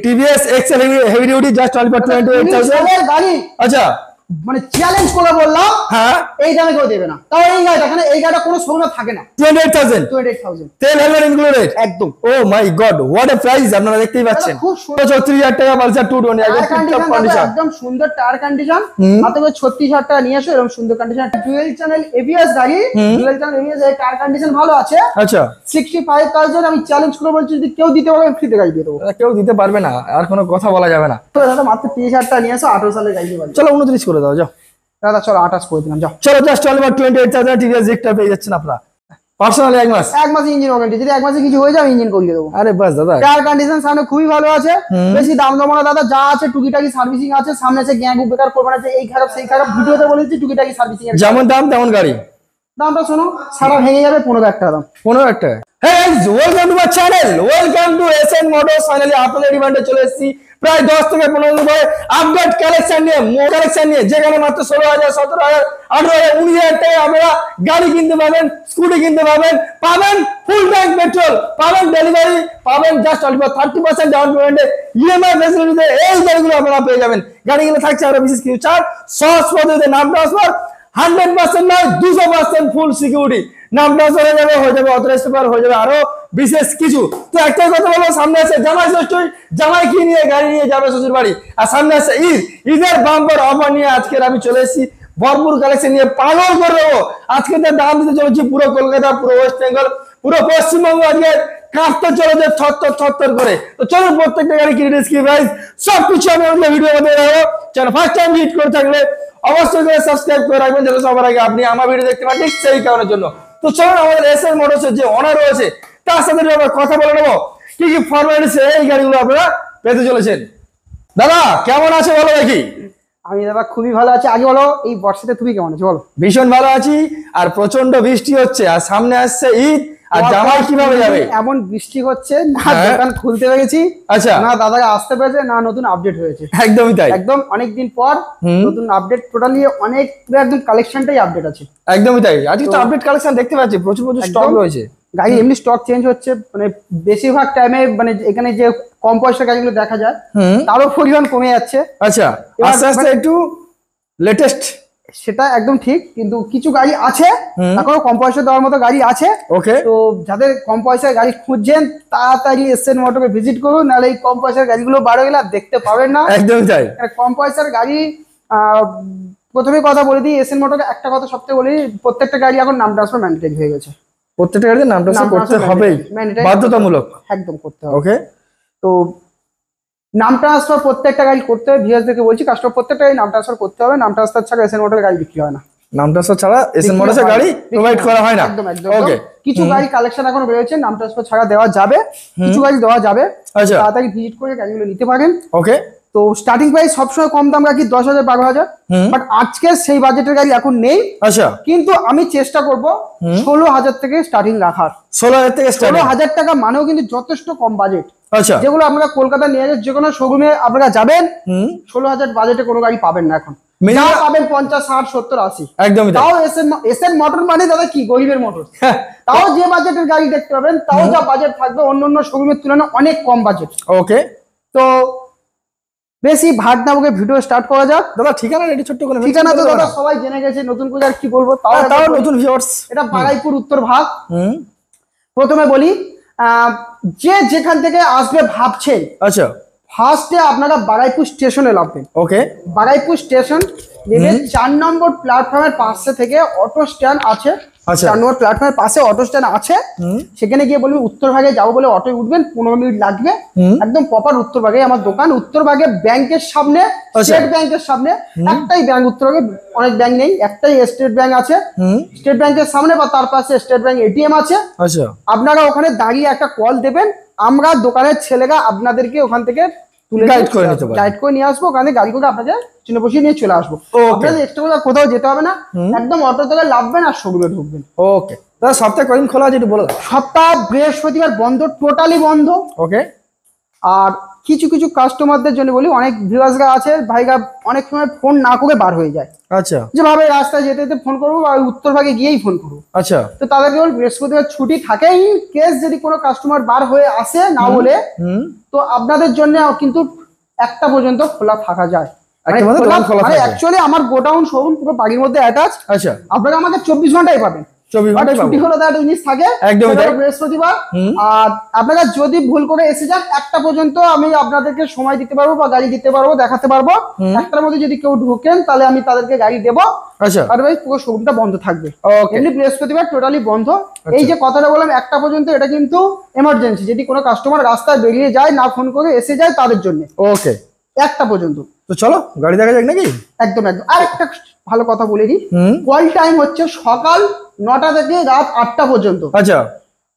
TVS XL heavy duty just only for 28000 গাড়ি। আচ্ছা মানে চ্যালেঞ্জ করে বললাম, হ্যাঁ এই দামে কেউ দেবে না। তাও এই গাড়িটা, এখানে এই গাড়িটা কোনো শোরুমে থাকে না। 28000 তেল হেলমেট ইনক্লুডেড একদম। ও মাই গড হোয়াট এ প্রাইস, আপনারা দেখতেই পাচ্ছেন। খুব সুন্দর 36000 টাকা পালসার 220 একদম টিপটপ কন্ডিশন, একদম সুন্দর টায়ার কন্ডিশন। মাত্র 36000 টাকা নিয়ে এসো, এরকম সুন্দর কন্ডিশন ডুয়াল চ্যানেল এবিএস গাড়ি। ডুয়াল চ্যানেল এবিএস এর টায়ার কন্ডিশন ভালো আছে। আচ্ছা 65000 আমি চ্যালেঞ্জ করে বলছি, যদি কেউ দিতে পারবে ফ্রিতে গাড়ি দিয়ে দেবো। কেউ দিতে পারবে না, আর কোনো কথা বলা যাবে না। তো দাদা মাত্র 30000 টাকা নিয়ে এসো, 18 সালের গাড়ি দিয়ে। চলো 29 করে দাও, যাও দাদা চলো 28 করে দিলাম, যাও। চলো জাস্ট অনলি ফর 28000 টিভিএস জিক্টার পেয়ে যাচ্ছেন আপনারা পার্সোনালি এক মাস ইঞ্জিন ওয়ারেন্টি। যদি এক মাসে কিছু হয়ে যায় ইঞ্জিন করিয়ে দেবো। আরে বাস দাদা, টায়ার কন্ডিশন সামনে খুবই ভালো আছে, বেশি দাম দেবো না দাদা। যা আছে টুকিটাকি সার্ভিসিং আছে, সামনে আছে গ্যাং বেকার করবে না যে এই খারাপ সেই খারাপ। ভিডিওতে বলেছি টুকিটাকি সার্ভিসিং এর যেমন দাম তেমন গাড়ি। দামটা শোনো, সারা ভেঙে যাবে 15000 টাকা দাম। 15000 টাকা। হ্যাঁ welcome to my channel, welcome to SN Motors. Finally আপনাদের ইভেন্টে চলে এসেছি প্রায় 10 থেকে 15 দিন পরে আপডেট কালেকশন নিয়ে, যেখানে মাত্র 16000 17000 18000 19000 টাকায় আপনারা গাড়ি কিনতে পাবেন, স্কুটি কিনতে পাবেন, ফুল ট্যাঙ্ক পেট্রোল পাবেন, ডেলিভারি পাবেন জাস্ট অনলি ফর 30% ডাউন পেমেন্টে ইএমআই ফ্যাসিলিটিতে এই গাড়িগুলো আপনারা পেয়ে যাবেন। গাড়িগুলো থাকছে আরো বিশেষ কিছু ছাড়, সহজ পদ্ধতিতে নাম ট্রান্সফার, 100% নয় 200% ফুল সিকিউরিটি। নাম ট্রান্সফার হয়ে যাবে অথরাইজড পেপার হয়ে যাবে, আরো বিশেষ কিছু। তো একটাই কথা বলবো, সামনে আছে জামাই ষষ্ঠী, জামাই কি নিয়ে গাড়ি নিয়ে যাবে শ্বশুর বাড়ি, আর সামনে আছে ঈদের বাম্পার অফার নিয়ে আজকের আমি চলে এসেছি ভরপুর কালেকশন নিয়ে পাগল করে দেবো। আজকে তার দাম দিতে চলেছি পুরো কলকাতা, পুরো ওয়েস্ট বেঙ্গল, পুরো পশ্চিমবঙ্গ আজকে কাঁপতে চলেছে থর করে। তো চলুন প্রত্যেকটা গাড়ি কি রেট কি প্রাইস সবকিছু আমি আমাদের ভিডিও মধ্যে দেখাবো। চ্যানেল ফার্স্ট টাইম ভিজিট করে থাকলে অবশ্যই করে সাবস্ক্রাইব করে রাখবেন, যাতে সবার আগে আপনি আমার ভিডিও দেখতে পান, ঠিক সেই কারণের জন্য। তো চলুন আমাদের এসএন মোটরসের যে ওনার রয়েছে তার সাথে আমরা কথা বলে নেবো কি কি ফরম্যালিটিস এই গাড়িগুলো আপনারা পেতে চলেছেন। দাদা কেমন আছে বলো দেখি। আমি দাদা খুবই ভালো আছি। আগে বলো এই বর্ষাতে তুমি কেমন আছো বলো। ভীষণ ভালো আছি, আর প্রচন্ড বৃষ্টি হচ্ছে, আর সামনে আসছে ঈদ, আর জামাই কিভাবে যাবে। এমন বৃষ্টি হচ্ছে না, দোকান খুলতে পেরেছি, আচ্ছা না দাদাকে আসতে পেরেছে না, নতুন আপডেট হয়েছে। একদমই তাই, একদম অনেকদিন পর নতুন আপডেট, টোটালি অনেক একদম কালেকশনটাই আপডেট আছে। একদমই তাই, আজকে তো আপডেট কালেকশন দেখতে পাচ্ছি, প্রচুর স্টক রয়েছে। গাড়ি এমনি স্টক চেঞ্জ হচ্ছে, মানে বেশিরভাগ টাইমে মানে এখানে যে কম পয়সার গাড়িগুলো দেখা যায় তারও পরিমাণ কমে যাচ্ছে। আচ্ছা আস্তে আস্তে একটু লেটেস্ট, সেটা একদম ঠিক, কিন্তু কিছু গাড়ি আছে এখনো কম পয়সা দেওয়ার মতো গাড়ি আছে। ওকে, তো যাদের কম পয়সার গাড়ি খুঁজছেন তাড়াতাড়ি এসএন মোটরকে ভিজিট করুন, নাহলে এই কম পয়সার গাড়িগুলো বারো গেলে দেখতে পাবেন না। একদমই তাই, কম পয়সার গাড়ি প্রথমে কথা বলে দিই, এসএন মোটরকে একটা কথা সবথেকে বলি, প্রত্যেকটা গাড়ি এখন নাম ট্রান্সফার ম্যান্ডেটরি হয়ে গেছে। প্রত্যেকটা গাড়িতে নাম ট্রান্সফার করতে হবেই, বাধ্যতামূলক, একদম করতে হবে। ওকে, তো নাম ট্রান্সফার প্রত্যেকটা গাড়ি করতে হবে, ভিএস থেকে বলছি, কাস্টমার প্রত্যেকটা গাড়ি নাম ট্রান্সফার করতে হবে। নাম ট্রান্সফার ছাড়া এসএন মোটরের গাড়ি বিক্রি হয় না। নাম ট্রান্সফার ছাড়া এসএন মোটরসের গাড়ি প্রোভাইড করা হয় না। একদম একদম। ওকে, কিছু গাড়ি কালেকশন এখনো বেরোচ্ছে, নাম ট্রান্সফার ছাড়া দেওয়া যাবে, কিছু গাড়ি দেওয়া যাবে। আচ্ছা তাড়াতাড়ি ভিজিট করে গাড়িগুলো নিতে পারেন। ওকে, তো স্টার্টিং প্রাইস সবসময় কম দাম রাখি 10,000 12,000, বাট আজকে সেই বাজেটের গাড়ি এখন নেই। আচ্ছা, কিন্তু আমি চেষ্টা করব 16,000 থেকে স্টার্টিং রাখার। 16,000 থেকে 16,000 টাকা মানেও কিন্তু যথেষ্ট কম বাজেট। আচ্ছা, যেগুলো আপনারা কলকাতা নিয়ে যাবেন, যে কোনো শোরুমে আপনারা যাবেন, 16,000 বাজেটে কোনো গাড়ি পাবেন না এখন। পাবেন 50 60 70 80। একদমই তাও এসএন মোটর মানে দাদা কি গরিবের মোটর। তাও যে বাজেটের গাড়ি দেখতে পাবেন, তাও যা বাজেট থাকবে অন্য শোরুমের তুলনায় অনেক কম বাজেট। ওকে, তো বেশি ভাগ না বকে ভিডিও স্টার্ট করা যাক। দাদা ঠিকানা রেডি ছোট্ট করে, ঠিকানা তো দাদা সবাই জেনে গেছে, নতুন করে আর কি বলবো। তাও নতুন ভিউয়ার্স, এটা বারাইপুর উত্তর ভাগ। প্রথমে বলি, যে যেখান থেকে আসবে ভাবছেন, আচ্ছা ফার্স্টে আপনারা বারাইপুর স্টেশনে নামবেন। ওকে, বারাইপুর স্টেশন নেমে 4 নম্বর প্ল্যাটফর্মের পাশে থেকে অটো স্ট্যান্ড আছে। 4 নম্বর প্ল্যাটফর্মের পাশে অটো স্ট্যান্ড আছে, সেখানে গিয়ে বলবেন উত্তর ভাগে যাবো বলে অটোয় উঠবেন, 15 মিনিট লাগবে। একদম প্রপার উত্তর ভাগে আমার দোকান। উত্তর ভাগে ব্যাংকের সামনে, স্টেট ব্যাংকের সামনে, একটাই ব্যাংক উত্তর ভাগে, অনেক ব্যাংক নেই, একটাই স্টেট ব্যাংক আছে। স্টেট ব্যাংকের সামনে বা তার পাশে স্টেট ব্যাংক এটিএম আছে। আচ্ছা, আপনারা ওখানে দাঁড়িয়ে একটা কল দেবেন, আমরা দোকানের ছেলেরা আপনাদেরকে ওখান থেকে গাইড করে নিয়ে আসবো। ওখানে গাড়ি করে আপনাকে চিনে বসিয়ে নিয়ে চলে আসবো। আপনাদের এক্সট্রা করে কোথাও যেতে হবে না, একদম অটো থেকে নামবেন আর শোরুমে ঢুকবেন। ওকে, দাদা সপ্তাহে কদিন খোলা আছে একটু বলো। সপ্তাহ বৃহস্পতিবার বন্ধ, টোটালি বন্ধ। ওকে, আর কিছু কিছু কাস্টমারদের জন্য বলি, অনেক ভিউয়ার্সরা আছে ভাইরা অনেক সময় ফোন না করে বার হয়ে যায়। আচ্ছা, যে ভাবে রাস্তায় যেতে যেতে ফোন করবো বা উত্তর ভাগে গিয়েই ফোন করবো। আচ্ছা, তো তাদেরকে বল বৃহস্পতিবার ছুটি থাকেই, কেস যদি কোনো কাস্টমার বার হয়ে আসে না বলে, তো আপনাদের জন্য কিন্তু 1টা পর্যন্ত খোলা থাকা যায়। মানে অ্যাকচুয়ালি আমার গোডাউন শোরুম পুরো বাড়ির মধ্যে অ্যাটাচ। আচ্ছা, আপনারা আমাকে 24 ঘন্টাই পাবেন। 24 ঘন্টাই ছুটি হলো তার জিনিস থাকে একদম বৃহস্পতিবার। আর আপনারা যদি ভুল করে এসে যান 1টা পর্যন্ত আমি আপনাদেরকে সময় দিতে পারবো বা গাড়ি দিতে পারবো, দেখাতে পারবো। 1টার মধ্যে যদি কেউ ঢোকেন তাহলে আমি তাদেরকে গাড়ি দেবো। আচ্ছা, আর ভাই পুরো শোরুমটা বন্ধ থাকবে, এমনি বৃহস্পতিবার টোটালি বন্ধ। এই যে কথাটা বললাম 1টা পর্যন্ত, এটা কিন্তু এমার্জেন্সি, যদি কোনো কাস্টমার রাস্তায় বেরিয়ে যায় না ফোন করে এসে যায় তাদের জন্য। ওকে, 1টা পর্যন্ত। তো চলো গাড়ি দেখা যাক নাকি? একদম একদম। আর একটা ভালো কথা বলে দিই, কল টাইম হচ্ছে সকাল 9টা থেকে রাত 8টা পর্যন্ত। আচ্ছা,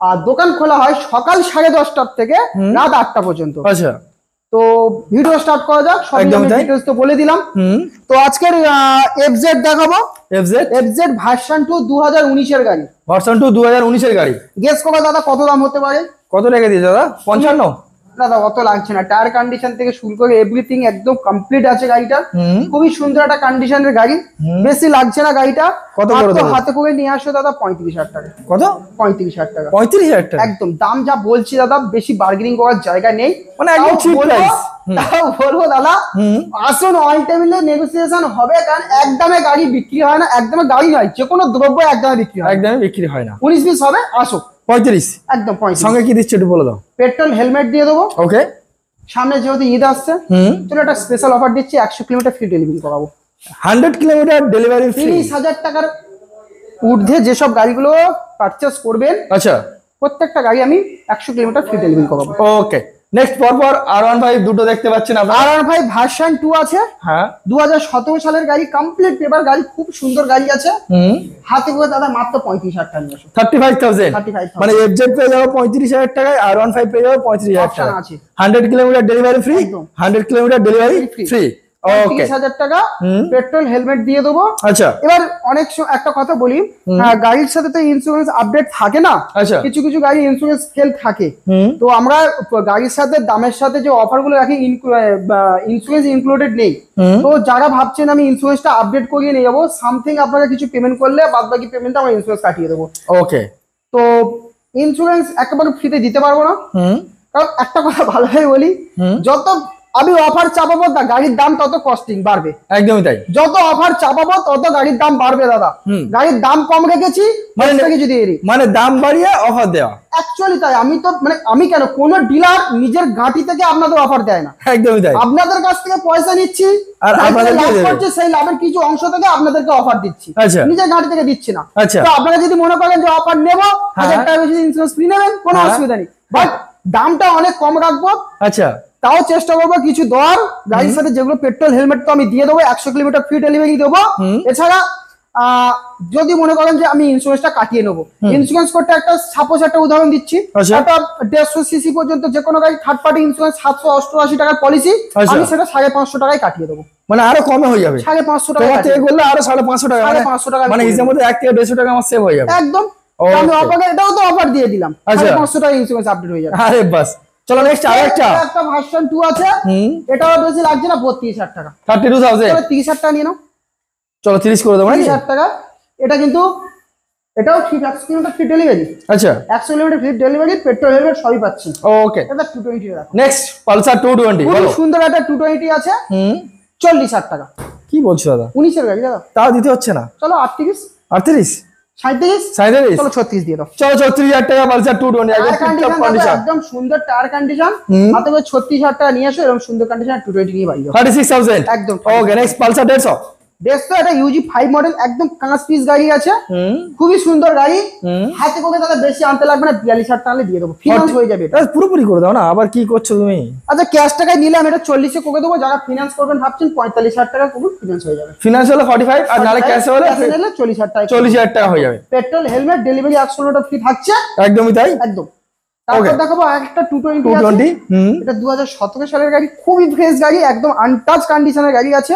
আর দোকান খোলা হয় সকাল 10:30টার থেকে রাত 8টা পর্যন্ত। আচ্ছা, তো ভিডিও স্টার্ট করা যাক। সব ডিটেইলস তো বলে দিলাম। তো আজকের এফজেড দেখাবো। এফজেড ভার্সন 2 2019 এর গাড়ি। ভার্সন 2 2019 এর গাড়ি। গেস করো দাদা কত দাম হতে পারে? কত টাকা দিয়েছে দাদা? 55? দাদা অত লাগছে না, টায়ার কন্ডিশন থেকে শুরু করে এভরিথিং একদম কমপ্লিট আছে গাড়িটা। খুবই সুন্দর একটা কন্ডিশনের গাড়ি, বেশি লাগছে না গাড়িটা। কত করে দাও? হাতে করে নিয়ে আসো দাদা 35,000 টাকা। কত? 35,000 টাকা। 35,000 টাকা একদম দাম যা বলছি দাদা, বেশি বার্গেনিং করার জায়গা নেই, মানে একদম ঠিক প্রাইস। তাও বলবো দাদা আসুন, অল টেবিলে নেগোসিয়েশন হবে, কারণ একদমে গাড়ি বিক্রি হয় না। একদমে গাড়ি নয়, যে কোনো দ্রব্য একদমে বিক্রি হয়, একদমে বিক্রি হয় না। 19-20 হবে, আসো 35 একদম 35। সঙ্গে কি দিচ্ছে একটু বলে দাও। পেট্রোল হেলমেট দিয়ে দেবো। ওকে, সামনে যেহেতু ঈদ আসছে, চলো একটা স্পেশাল অফার দিচ্ছি, 100 কিলোমিটার ফ্রি ডেলিভারি করাবো। 100 কিলোমিটার ডেলিভারি ফ্রি। 30,000 টাকার ঊর্ধ্বে যেসব গাড়িগুলো পারচেস করবেন, আচ্ছা, প্রত্যেকটা গাড়ি আমি 100 কিলোমিটার ফ্রি ডেলিভারি করাবো। ওকে, নেক্সট পরপর R15 দুটো দেখতে পাচ্ছেন আপনারা। R15 ভার্সন 2 আছে। হ্যাঁ, 2017 সালের গাড়ি, কমপ্লিট পেপার গাড়ি, খুব সুন্দর গাড়ি আছে। হাতে করে দাদা মাত্র 35,000 টাকা নিয়ে আসো। 35,000 মানে এফজেড পেয়ে যাবো 35,000 টাকায়, R15 পেয়ে যাবো 35,000 টাকা আছে। 100 kilometre delivery free. 100 kilometre delivery free. Okay, 30,000 টাকা পেট্রোল হেলমেট দিয়ে দেবো। আচ্ছা, এবার অনেক একটা কথা বলি, গাড়ির সাথে তো ইন্স্যুরেন্স আপডেট থাকে না। আচ্ছা, কিছু কিছু গাড়ি ইন্স্যুরেন্স ফেল থাকে। তো আমরা গাড়ির সাথে দামের সাথে যে অফার গুলো রাখি, ইন্স্যুরেন্স ইনক্লুডেড নেই। তো যারা ভাবছেন আমি ইন্স্যুরেন্সটা আপডেট করিয়ে নিয়ে যাবো, সামথিং আপনারা কিছু পেমেন্ট করলে বাদ বাকি পেমেন্টটা আমরা ইন্স্যুরেন্স কাটিয়ে দেবো। ওকে, তো ইন্স্যুরেন্স একেবারে ফ্রিতে দিতে পারবো না, কারণ একটা কথা ভালোভাবে বলি, যত আমি অফার চাপাবো গাড়ির দাম তত কস্টিং বাড়বে। একদমই তাই, যত অফার চাপাবো তত গাড়ির দাম বাড়বে দাদা। গাড়ির দাম কম রেখেছি, মানে দাম বাড়িয়ে অফার দেওয়া। অ্যাকচুয়ালি তাই, আমি তো মানে আমি কেন, কোন ডিলার নিজের গাঁটি থেকে আপনাদের অফার দেয় না। একদমই তাই, আপনাদের কাছ থেকে পয়সা নিচ্ছি আর আপনাদের লাভ করছে, সেই লাভের কিছু অংশ থেকে আপনাদেরকে অফার দিচ্ছি, নিজের গাঁটি থেকে দিচ্ছি না। তো আপনারা যদি মনে করেন যে অফার নেবো, 1000 টাকা বেশি ইন্স্যুরেন্স ফ্রি নেবেন, কোনো অসুবিধা নেই, বাট দামটা অনেক কম রাখবো। আচ্ছা, তাও চেষ্টা করবো কিছু দেওয়ার। গাড়ির সাথে যেগুলো পেট্রোল হেলমেট তো আমি দিয়ে দেবো, 100 কিলোমিটার ফ্রি ডেলিভারি দেবো। এছাড়া যদি মনে করেন যে আমি ইন্স্যুরেন্সটা কাটিয়ে নেবো, ইন্স্যুরেন্স করতে একটা সাপোজ একটা উদাহরণ দিচ্ছি, একটা 150 সিসি পর্যন্ত যে কোনো গাড়ি থার্ড পার্টি ইন্স্যুরেন্স 788 টাকার পলিসি, আমি সেটা 550 টাকায় কাটিয়ে দেবো। মানে আরো কমে হয়ে যাবে, 550 টাকা বললে আরো 550 টাকা, 550 টাকা, মানে হিসেবের মধ্যে 1 থেকে 150 টাকা আমার সেভ হয়ে যাবে। একদম, আমি অফার, এটাও তো অফার দিয়ে দিলাম, 550 টাকা ইন্স্যুরেন্স আপডেট হয়ে যাবে। আরে বাস, চলো নেক্সট আরেকটা ভার্সন 2 আছে, এটাও বেশি লাগছে না, 32,000 টাকা। 32,000, চলো 30,000 টাকা নিয়ে নাও। চলো 30 করে দেবো, 30,000 টাকা। এটা কিন্তু এটাও ঠিক 100 কিলোমিটার ফ্রি ডেলিভারি। আচ্ছা, 100 kilometre free delivery, petrol helmet সবই পাচ্ছি। ওকে, এটা 220 টাকা। নেক্সট পালসার 220, খুব সুন্দর একটা 220 আছে, 40,000 টাকা। কি বলছো দাদা? 19 এর গাড়ি দাদা, তাও দিতে হচ্ছে না। চলো 38, 37, চলো 36 দিয়ে দাও। চলো 36,000 টাকা পালসার 220, একদম সুন্দর টায়ার কন্ডিশন, হাতে করে 36,000 টাকা নিয়ে আসো, এরকম সুন্দর কন্ডিশন 220 নিয়ে বাড়ি যাও। 36,000 একদম। ওকে, নেক্সট পালসার 150, এটা ইউজি 5 মডেল, একদম 5 পিস গাড়ি আছে, খুবই সুন্দর গাড়ি। হাতে করে দাদা বেশি আনতে লাগবে না, 42,000 টাকা দিয়ে দেবো, ফিনান্স হয়ে যাবে। পুরোপুরি করে দাও না, আবার কি করছো তুমি? আচ্ছা, ক্যাশ টাকায় নিলাম, এটা 40 এ করে দেবো। যারা ফিনান্স করবেন ভাবছেন 45,000 টাকা করুন, ফিনান্স হয়ে যাবে। ফিনান্স হলে 45, আর নালে ক্যাশ হলে 40,000 টাকা, 40,000 টাকা হয়ে যাবে। Petrol helmet delivery 100 kilometre free থাকছে। একদমই তাই, একদম। তারপর দেখাবো একটা 220, এটা 2017 সালের গাড়ি, খুবই ফ্রেশ গাড়ি, একদম আনটাচ কন্ডিশনের গাড়ি আছে।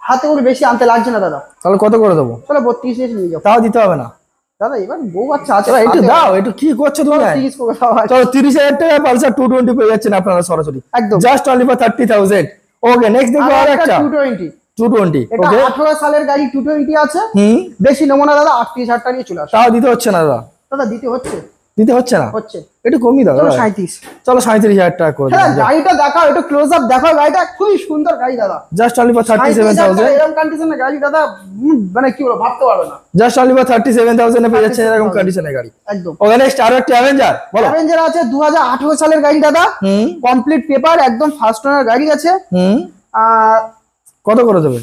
হাতে করে বেশি আনতে লাগছে না দাদা। তাহলে কত করে দেবো? চলো 32 নিয়ে যাও। তাও দিতে হবে না, দাদা এবার বউ বাচ্চা আছে, একটু দাও, একটু কি করছো তুমি? 30 করে দাও। চলো 30,000 টাকা পালসার 220 পেয়ে যাচ্ছেন আপনারা সরাসরি, একদম just only for 30,000। Okay next দেখো আর একটা 220। এটা ওকে 18 সালের গাড়ি 220 আছে, বেশি নেবো না দাদা, 38,000 টাকা নিয়ে চলে আসো। তাও দিতে হচ্ছে না দাদা? দাদা দিতে হচ্ছে না, হচ্ছে একটু কমই দাও। চলো 37। চলো 37,000 টাকা করে হ্যাঁ দিন। গাড়িটা দেখাও, একটু ক্লোজ আপ দেখাও, গাড়িটা খুবই সুন্দর গাড়ি দাদা, জাস্ট অনলি ফর 37,000। এরকম কন্ডিশনের গাড়ি দাদা মানে কি বলবো, ভাবতে পারবে না। জাস্ট অনলি ফর 37,000 এ পেয়ে যাচ্ছেন এরকম কন্ডিশনের গাড়ি। একদম। ওকে নেক্সট আরো একটা অ্যাভেঞ্জার, বলো। অ্যাভেঞ্জার আছে 2018 সালের গাড়ি দাদা, কমপ্লিট পেপার, একদম ফার্স্ট ওনার গাড়ি আছে। কত করে দেবে?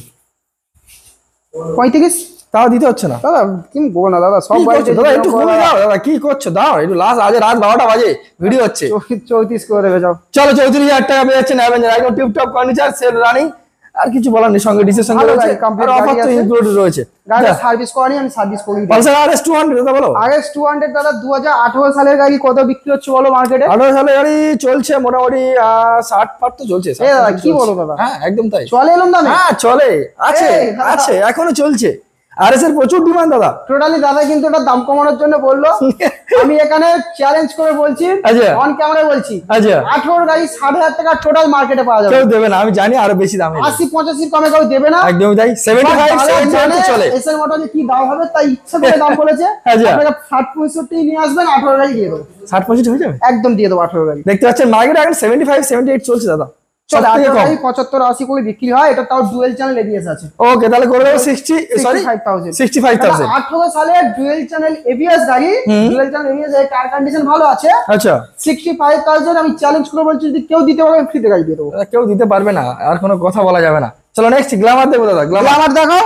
35। তাও দিতে হচ্ছে না দাদা কি বলবো না দাদা, সব গাড়িতে দাদা একটু কমে দাও দাদা, কি করছো? দাও একটু, লাস্ট আজ রাত 12টা বাজে, ভিডিও হচ্ছে। 34 করে দেবে যাও। চলো 34,000 টাকা পেয়ে যাচ্ছেন অ্যাভেঞ্জার, একদম টিপটপ কন্ডিশন, সেল রানিং, আর কিছু বলার নেই, সঙ্গে ডিসের সঙ্গে রয়েছে, আর অফার তো ইনক্লুডেড রয়েছে। গাড়ি সার্ভিস করানি, আমি সার্ভিস করি। পালসার RS 200 দাদা বলো। RS 200 দাদা 2018 সালের গাড়ি কত বিক্রি হচ্ছে বলো মার্কেটে? 18 সালের গাড়ি চলছে মোটামুটি 60 তো চলছে। এ দাদা কি বলো দাদা? হ্যাঁ একদম তাই, চলে এলাম দামে। হ্যাঁ চলে, আছে দাদা। আছে এখনো চলছে। RS এর প্রচুর ডিমান্ড দাদা। টোটালি দাদা কিন্তু এটা দাম কমানোর জন্য বললো, আমি এখানে চ্যালেঞ্জ করে বলছি, আচ্ছা অন ক্যামেরা বলছি, আচ্ছা 18 গাড়ি 7,500 টাকা টোটাল মার্কেটে পাওয়া যাবে। কেউ দেবে না, আমি জানি, আরো বেশি দামে 80-85 কমে কেউ দেবে না। একদমই তাই, 75-78 চলে। এসএল মোটরে কি দাম হবে তাই ইচ্ছা করে দাম বলেছে। আচ্ছা। আপনারা 60-65 নিয়ে আসবেন, 18 গাড়ি দিয়ে দেবো, 60-65 হয়ে যাবে, একদম দিয়ে দেবো 18 গাড়ি। দেখতে পাচ্ছেন মার্কেটে এখন 75-78 চলছে দাদা, সব থেকে কম। 75-80 করে বিক্রি হয়, এটা তাও ডুয়েল চ্যানেল এবিএস আছে। ওকে তাহলে করে দেবো 65,000। 18 সালের ডুয়েল চ্যানেল এবিএস গাড়ি, ডুয়েল চ্যানেল এবিএস এর টায়ার কন্ডিশন ভালো আছে। আচ্ছা 65,000 আমি চ্যালেঞ্জ করে বলছি, যদি কেউ দিতে পারবে ফ্রিতে গাড়ি দিয়ে দেবো। কেউ দিতে পারবে না, আর কোনো কথা বলা যাবে না। চলো নেক্সট গ্ল্যামার দেখো দাদা, গ্ল্যামার দেখো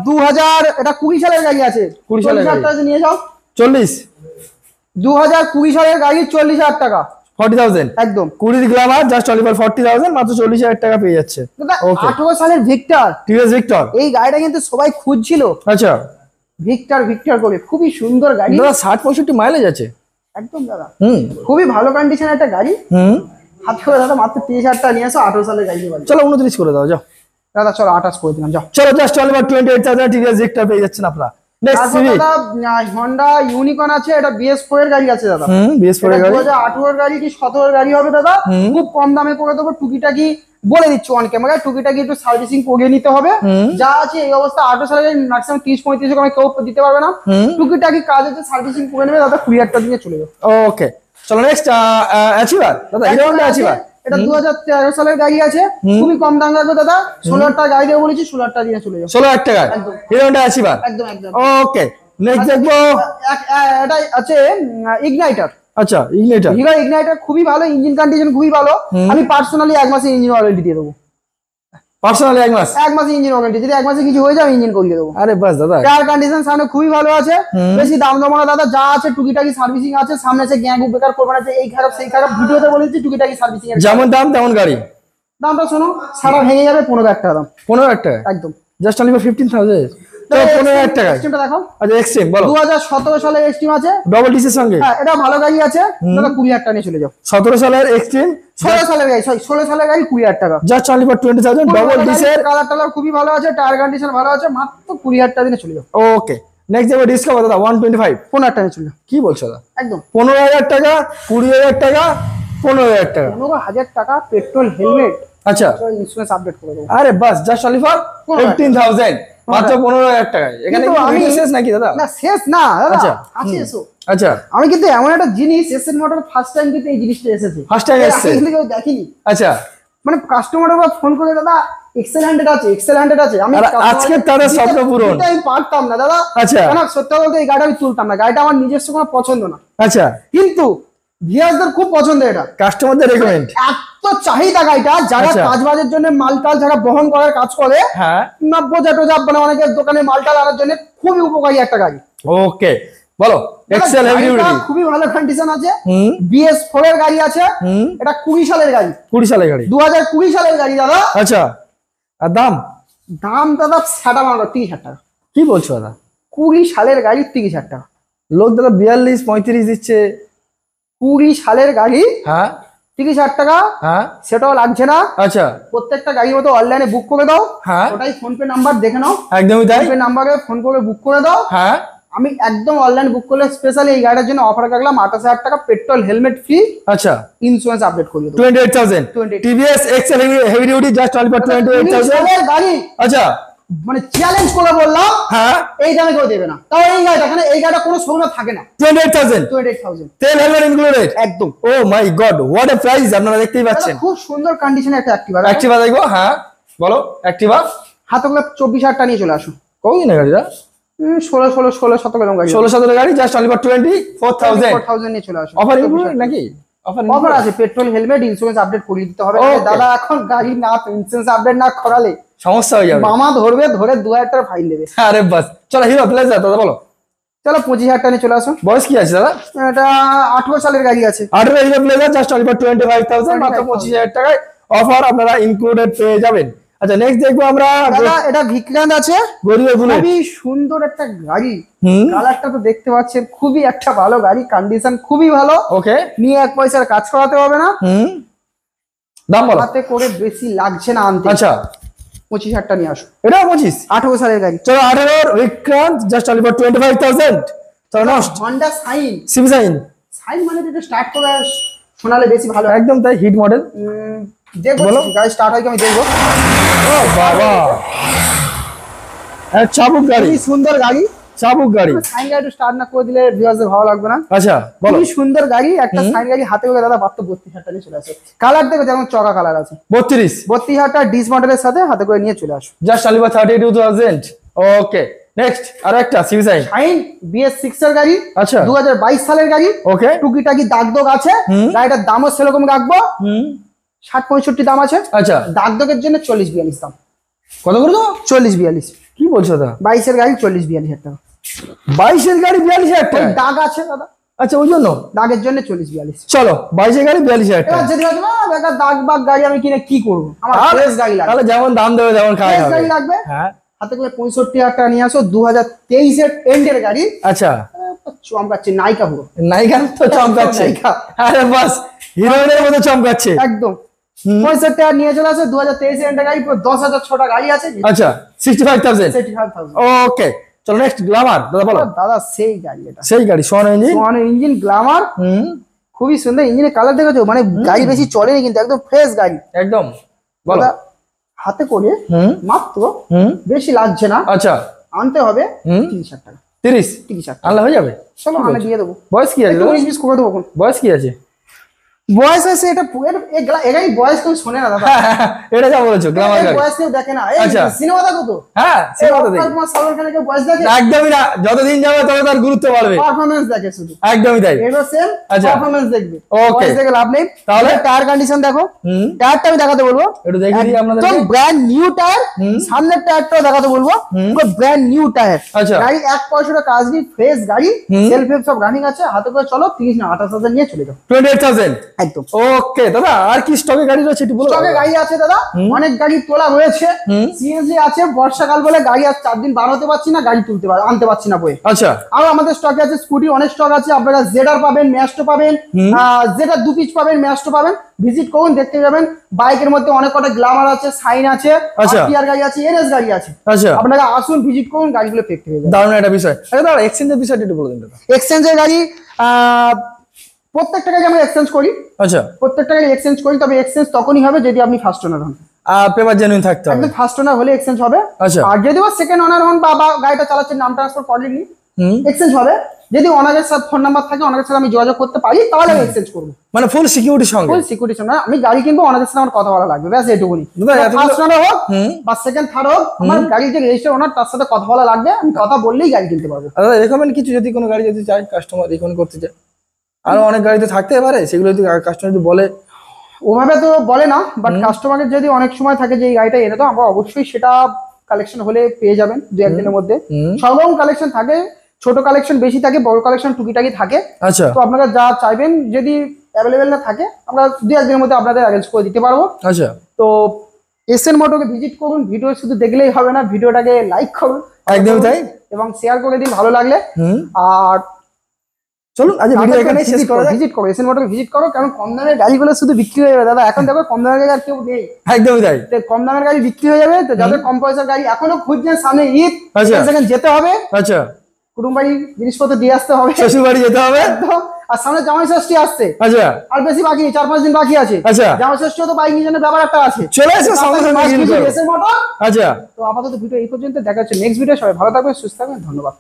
2000, এটা 20 সালের গাড়ি আছে, 20 সালের গাড়ি। 40,000 নিয়ে যাও। 40 2020 সালের গাড়ি 40,000 টাকা, 40,000 একদম। 20 গ্ল্যামার জাস্ট অনলি ফর 40,000, মাত্র 40,000 টাকা পেয়ে যাচ্ছে। ওকে 18 সালের ভিক্টর, টিভিএস ভিক্টর, এই গাড়িটা কিন্তু সবাই খুঁজছিল। আচ্ছা ভিক্টর করে খুবই সুন্দর গাড়ি দাদা, 60-65 মাইলেজ আছে একদম দাদা, খুবই ভালো কন্ডিশনের একটা গাড়ি। হাত করে দাদা মাত্র 30,000 টাকা নিয়ে আসো, 18 সালের গাড়ি নিয়ে। চলো 29 করে দাও, যাও দাদা চলো 28 করে দিলাম, যাও। চলো just only for 28,000 TVS Victor পেয়ে যাচ্ছেন আপনারা। নেক্সট তারপর সিভি, দাদা হন্ডা ইউনিকর্ন আছে, এটা BS4 এর গাড়ি আছে দাদা। BS4 এর গাড়ি 2018 এর গাড়ি কি 17 এর গাড়ি হবে দাদা, খুব কম দামে করে দেবো। টুকিটাকি বলে দিচ্ছি অন ক্যামেরায়, টুকিটাকি একটু সার্ভিসিং করিয়ে নিতে হবে, যা আছে এই অবস্থা। 18 সালের ম্যাক্সিমাম 30-35 কমে কেউ দিতে পারবে না। টুকিটাকি কাজ আছে, সার্ভিসিং করে নেবে দাদা, 20,000 টাকা দিয়ে চলে যাবে। ওকে চলো নেক্সট অ্যাচিভার দাদা, হিরো হন্ডা অ্যাচিভার, এটা 2013 সালের গাড়ি আছে, খুবই কম দাম রাখবে দাদা। 16,000 টাকা গাড়ি দেবো বলেছি, 16,000 টাকা দিয়ে চলে যাবে। 16,000 টাকা হিরো হন্ডা অ্যাচিভার, একদম একদম। ওকে নেক্সট দেখবো এটা আছে ইগনাইটার। আচ্ছা ইগনিটর, হিরো ইগনাইটার খুবই ভালো, ইঞ্জিন কন্ডিশন খুবই ভালো। আমি পার্সোনালি 1 মাসের ইঞ্জিন ওয়ারেন্টি দিয়ে দেবো। পার্সোনালি 1 মাস, 1 মাসের ইঞ্জিন ওয়ারেন্টি, যদি 1 মাসে কিছু হয়ে যায় ইঞ্জিন করিয়ে দেবো। আরে বাস দাদা, টায়ার কন্ডিশন সামনে খুবই ভালো আছে, বেশি দাম দেবো না দাদা, যা আছে টুকিটাকি সার্ভিসিং আছে। সামনে সে গ্যাং বেকার করবে না যে এই খারাপ সেই খারাপ, ভিডিওতে বলেছি টুকিটাকি সার্ভিসিং এর যেমন দাম তেমন গাড়ি। দামটা শোনো, সারা ভেঙে যাবে 15,000 টাকা দাম। 15,000 টাকা একদম জাস্ট অনলি ফর 15,000, তো 15,000 টাকা। এক্সট্রিমটা দেখাও। আচ্ছা এক্সট্রিম বলো। 2017 সালের এক্সট্রিম আছে, ডবল ডিসের সঙ্গে, হ্যাঁ এটা ভালো গাড়ি আছে দাদা, 20,000 টাকা নিয়ে চলে যাও। 17 সালের এক্সট্রিম, 16 সালের গাড়ি, 16 সালের গাড়ি 20,000 টাকা, জাস্ট অনলি ফর 20,000, ডবল ডিসের, কালার টালার খুবই ভালো আছে, টায়ার কন্ডিশন ভালো আছে, মাত্র 20,000 টাকা দিয়ে চলে যাও। ওকে নেক্সট যাবো ডিসকভার দাদা 125, 15,000 টাকা চলে যাও। কি বলছো দাদা? একদম 15,000 টাকা, 20,000 টাকা, 15,000 টাকা, 15,000 টাকা, পেট্রোল, হেলমেট, আচ্ছা ইন্স্যুরেন্স আপডেট করে দেবো। আরে বাস জাস্ট অনলি ফর 15,000, মাত্র 15,000 টাকায়। এখানে কিন্তু আমি আমি- শেষ নাকি দাদা? না শেষ না দাদা, আচ্ছা, আছে এসো। আচ্ছা আমি কিন্তু এমন একটা জিনিস, এসএন মোটর ফার্স্ট টাইম কিন্তু এই জিনিসটা এসেছে, First time এসেছে। এর আগে কিন্তু কেউ দেখিনি। আচ্ছা মানে কাস্টমার ফোন করে দাদা এক্সেল 100 আছে, এক্সেল 100 আছে, আমি আর আজকে তাদের স্বপ্ন পূরণ। আমি পারতাম না দাদা। আচ্ছা। কেন সত্যি বলতে এই গাড়িটা আমি তুলতাম না, গাড়িটা আমার নিজস্ব কোনো পছন্দ না, আচ্ছা কিন্তু ভিউয়ারদের খুব পছন্দ এটা, কাস্টমারদের রেকমেন্ড, এত চাহিদা গাড়িটা, যারা আচ্ছা। কাজবাজের জন্য মালটাল যারা বহন করার কাজ করে, হ্যাঁ বোঝা টোজা মানে অনেকের দোকানে মালটাল আনার জন্য খুবই উপকারী একটা গাড়ি। ওকে বলো এক্সেল হেভি গাড়িটা ডিউটি, খুবই ভালো কন্ডিশন আছে, হুম BS4 এর গাড়ি আছে, এটা 20 সালের গাড়ি, 20 সালের গাড়ি, 2020 সালের গাড়ি দাদা। আচ্ছা আর দাম দাম দাদা সাটা মারো 30,000 টাকা, কি বলছো দাদা? 20 সালের গাড়ি 30,000 টাকা, লোক দাদা 42-35 দিচ্ছে। 20 সালের গাড়ি হ্যাঁ 30,000 টাকা, হ্যাঁ সেটাও লাগছে না। আচ্ছা প্রত্যেকটা গাড়ির মতো অনলাইনে বুক করে দাও, হ্যাঁ ওটাই ফোন পে নাম্বার দেখে নাও, একদমই তাই, ফোন পে নাম্বারে ফোন করে বুক করে দাও, হ্যাঁ আমি একদম অনলাইন বুক করলে স্পেশালি এই গাড়ির জন্য অফার রাখলাম 28,000 টাকা, পেট্রোল হেলমেট ফ্রি, আচ্ছা ইন্স্যুরেন্স আপডেট করে দেবো 28,000 TVS XL heavy duty just only for 28,000 গাড়ি। আচ্ছা মানে চ্যালেঞ্জ করে বললাম, হ্যাঁ এই দামে কেউ দেবে না। তাও এই গাড়িটা, এখানে এই গাড়িটা কোনো শোরুমে থাকে না। 28,000 তেল হেলমেট ইনক্লুডেড একদম। ও মাই গড হোয়াট এ প্রাইস, আপনারা দেখতেই পাচ্ছেন। খুব সুন্দর কন্ডিশনে একটা অ্যাক্টিভা। অ্যাক্টিভা দেখবো, হ্যাঁ বলো অ্যাক্টিভা। হাতে করে 24,000 টাকা নিয়ে চলে আসুন। কতদিনের গাড়িটা? 16-17 গাড়ি, 16-17 গাড়ি জাস্ট অনলি ফর 24,000 নিয়ে চলে আসুন। অফার ইনক্লুডেড নাকি? অফার আছে, পেট্রোল হেলমেট ইন্স্যুরেন্স আপডেট করে দিতে হবে। দাদা এখন গাড়ি না ইন্স্যুরেন্স আপডেট না করালে সমস্যা হয়ে যাবে, মামা ধরে 2,000 টাকা ফাইন দেবে। আরে বাস চলো হিরো প্লেজার দাদা বলো। চলো 25,000 টাকা নিয়ে চলে আসুন। বয়স কি আছে দাদা? এটা 18 সালের গাড়ি আছে। 18 hero pleasure just only for 25,000 মাত্র 25,000 টাকায় অফার আপনারা ইনক্লুডেড পেয়ে যাবেন। আচ্ছা নেক্সট দেখবো আমরা, দাদা এটা ভিক্রান্ত আছে, গরিবের বুলেট, খুবই সুন্দর একটা গাড়ি। কালারটা তো দেখতে পাচ্ছেন, খুবই একটা ভালো গাড়ি, কন্ডিশন খুবই ভালো। ওকে নিয়ে এক পয়সার কাজ করাতে হবে না। দাম বলো। হাতে করে বেশি লাগছে না আনতে। আচ্ছা 25,000 টাকা নিয়ে আসুন। এটা 25 18 সালের গাড়ি। চলো 18 বিক্রান্ত জাস্ট অনলি ফর 25,000 চলো নষ্ট হন্ডা সাইন। সিভিসাইন সাইন মানে এটা স্টার্ট করে শোনালে বেশি ভালো। একদম তাই, হিট মডেল। দেখবো গাড়ি স্টার্ট হয় কি আমি দেখবো। ও বাবা এক চাবুক গাড়ি, খুবই সুন্দর গাড়ি। চাবুক গাড়ি। সাইন গাড়ি স্টার্ট না করে দিলে ভিউয়ারদের ভালো লাগবে না। আচ্ছা বলো। খুবই সুন্দর গাড়ি, একটা সাইন গাড়ি হাতে করে দাদা মাত্র 32,000 টাকা নিয়ে চলে আসে। কালার দেখো যেমন চকা কালার আছে। 32,000 টাকা ডিস মডেলের সাথে হাতে করে নিয়ে চলে আসো। Just only for 32,000 okay next আর একটা সিভিসাইন সাইন BS6 এর গাড়ি। আচ্ছা 2022 সালের গাড়ি। ওকে টুকিটাকি দাগ দোগ আছে, গাড়িটার দামও সেরকম রাখবো 60-65 দাম আছে। আচ্ছা দাগ দোগের জন্য 40-42 দাম। কত করে দাও? 40-42 কি বলছো দাদা? 22 এর গাড়ি 40-42 টাকা। 22 এর গাড়ি 42,000 টাকা? দাগ আছে দাদা, আচ্ছা ওই জন্য দাগের জন্য 40-42। চলো 22 এর গাড়ি 42,000 টাকা। এবার যদি বলছো না বেকার দাগ বাগ গাড়ি আমি কিনে কি করবো, আমার ফ্রেশ গাড়ি লাগবে। তাহলে যেমন দাম দেবে যেমন খাওয়া ফ্রেশ যাবে। গাড়ি লাগবে। হ্যাঁ হাতে করে 65,000 টাকা নিয়ে আসো। 2023 এর এন্ডের গাড়ি। আচ্ছা চমকাচ্ছে, নায়িকা পুরো নায়িকা তো চমকাচ্ছে, নায়িকা। আরে বাস হিরোইনের মতো চমকাচ্ছে একদম। 65,000 টাকা নিয়ে চলে আসো। 2023 এর এন্ডের গাড়ি, পুরো 10,000 ছোটা গাড়ি আছে। আচ্ছা 65,000 65,000। ওকে চলো নেক্সট গ্ল্যামার দাদা বলো। দাদা সেই গাড়ি, এটা সেই গাড়ি সোয়ান ইঞ্জিন। ইঞ্জিন গ্ল্যামার, খুবই সুন্দর। ইঞ্জিনের কালার দেখেছো, মানে গাড়ি বেশি চলেনি কিন্তু একদম ফ্রেশ গাড়ি একদম বলো। দাদা হাতে করে মাত্র বেশি লাগছে না, আচ্ছা আনতে হবে 30,000 টাকা। 30 টাকা আনলে হয়ে যাবে। চলো আনে দিয়ে দেবো। বয়স কি আছে দাদা? 19-20 করে দেবো। বয়স কি আছে? বয়স আছে এটা, এই গাড়ি বয়স কেউ শোনে না দাদা। এটা যা বলেছো গ্ল্যামার এই গাড়ি। বয়স কেউ দেখে না। আচ্ছা। সিনেমা দেখো তো, হ্যাঁ সিনেমা তো দেখি। সালমান খানের কেউ বয়স দেখে? একদমই না, যতদিন যাবে তত তার গুরুত্ব বাড়বে। পারফরম্যান্স দেখে শুধু। একদমই তাই। এবার সেম আচ্ছা। পারফরম্যান্স দেখবে, Okay. বয়স দেখে লাভ নেই। তাহলে? টায়ার কন্ডিশন দেখো, টায়ারটা আমি দেখাতে বলবো। একটু দেখিয়ে দিই আপনাদের। একদম ব্র্যান্ড নিউ টায়ার। সামনের টায়ারটাও দেখাতে বলবো, পুরো ব্র্যান্ড নিউ টায়ার। আচ্ছা। গাড়ি এক পয়সাটা কাজ নেই, ফ্রেশ গাড়ি, সেলফ হেল্প সব রানিং আছে। হাতে করে চলো 30 না 28,000 নিয়ে চলে যাও। 28,000 একদম। ওকে দাদা আর কি স্টকে গাড়ি রয়েছে একটু বলো। স্টকে গাড়ি আছে দাদা, অনেক গাড়ি তোলা রয়েছে। সিএনজি আছে, বর্ষাকাল বলে গাড়ি আর 4 দিন বার হতে পারছি না, গাড়ি আনতে পারছি না বয়ে। আচ্ছা আর আমাদের স্টকে আছে স্কুটি, অনেক স্টক আছে। আপনারা জেডার পাবেন, ম্যাস্টো পাবেন, জেডার 2 পিস পাবেন, ম্যাস্টো পাবেন। ভিজিট করুন, দেখতে যাবেন। বাইকের মধ্যে অনেক কটা গ্ল্যামার আছে, সাইন আছে, আচ্ছা। আরটিআর গাড়ি আছে, এনএস গাড়ি আছে। আচ্ছা আপনারা আসুন, ভিজিট করুন, গাড়িগুলো দেখতে পেয়ে যাবেন। দারুণ একটা বিষয়। আচ্ছা দাদা এক্সচেঞ্জের বিষয়টা একটু বলে দিন দাদা। এক্সচেঞ্জের গাড়ি প্রত্যেকটা গাড়ি আমরা এক্সচেঞ্জ করি, আচ্ছা প্রত্যেকটা গাড়ি এক্সচেঞ্জ করি। তবে এক্সচেঞ্জ তখনই হবে যদি আপনি ফার্স্ট ওনার হন। পেপার জেনুইন থাকতে হবে। একদম ফার্স্ট ওনার হলে এক্সচেঞ্জ হবে। আচ্ছা। আর যদি সেকেন্ড ওনার হন বা গাড়িটা চালাচ্ছেন, নাম ট্রান্সফার করেননি, এক্সচেঞ্জ হবে। যদি ওনারের সাথে ফোন নাম্বার থাকে, ওনাদের সাথে আমি যোগাযোগ করতে পারি, তাহলে আমি এক্সচেঞ্জ করবো। মানে ফুল সিকিউরিটির সঙ্গে। ফুল সিকিউরিটি না, আমি গাড়ি কিনবো, ওনাদের সাথে আমার কথা বলা লাগবে, ব্যাস এটুকুনি। দাদা, এতগুলো- ফার্স্ট ওনার হোক বা সেকেন্ড থার্ড হোক, আমার গাড়ির যে রেজিস্টার ওনার তার সাথে কথা বলা লাগবে। আমি কথা বললেই গাড়ি কিনতে পারবো। দাদা রেকমেন্ড কিছু যদি কোনো গাড়ি যদি চাই কাস্টমার রেকমেন্ড করতে চায়, আরো অনেক গাড়িতে থাকতে পারে, সেগুলো যদি কাস্টমার যদি বলে। ওভাবে তো বলে না, বাট কাস্টমারের যদি অনেক সময় থাকে যে এই গাড়িটা এনে দাও, আমরা অবশ্যই সেটা কালেকশন হলে পেয়ে যাবেন 2-1 দিনের মধ্যে। সব রকম কালেকশন থাকে, ছোট কালেকশন বেশি থাকে, বড় কালেকশন টুকিটাকি থাকে। আচ্ছা তো আপনারা যা চাইবেন যদি অ্যাভেলেবেল না থাকে, আমরা 2-1 দিনের মধ্যে আপনাদের অ্যারেঞ্জ করে দিতে পারবো। আচ্ছা তো এসএন মোটরকে ভিজিট করুন। ভিডিও শুধু দেখলেই হবে না, ভিডিওটাকে লাইক করুন, একদমই তাই, এবং শেয়ার করে দিন ভালো লাগলে। আর চলুন আজ ভিডিও এখানে শেষ করা যাক। ভিজিট করো, এসএন মোটরকে ভিজিট করো, কারণ কম দামের গাড়িগুলো শুধু বিক্রি হয়ে যাবে দাদা। এখন দেখো কম দামের গাড়ি আর কেউ নেই, একদমই তাই। তো কম দামের গাড়ি বিক্রি হয়ে যাবে। তো যাদের কম পয়সার গাড়ি এখনো খুঁজছেন, সামনে ঈদ, আচ্ছা। সেকেন্ড যেতে হবে, আচ্ছা কুটুম বাড়ি জিনিসপত্র দিয়ে আসতে হবে, শ্বশুর বাড়ি যেতে হবে। একদম। আর সামনে জামাই ষষ্ঠী আসছে, আচ্ছা আর বেশি বাকি নেই, 4-5 দিন বাকি আছে। আচ্ছা। জামাই ষষ্ঠীও তো বাইক নিয়ে ব্যাপার একটা আছে, চলে এসে সঙ্গে সঙ্গে কিনে ফেলো। SN motor. আচ্ছা তো আপাতত ভিডিও এই পর্যন্ত, দেখা হচ্ছে নেক্সট ভিডিও। সবাই ভালো থাকবেন, সুস্থ থাকবেন, ধন্যবাদ।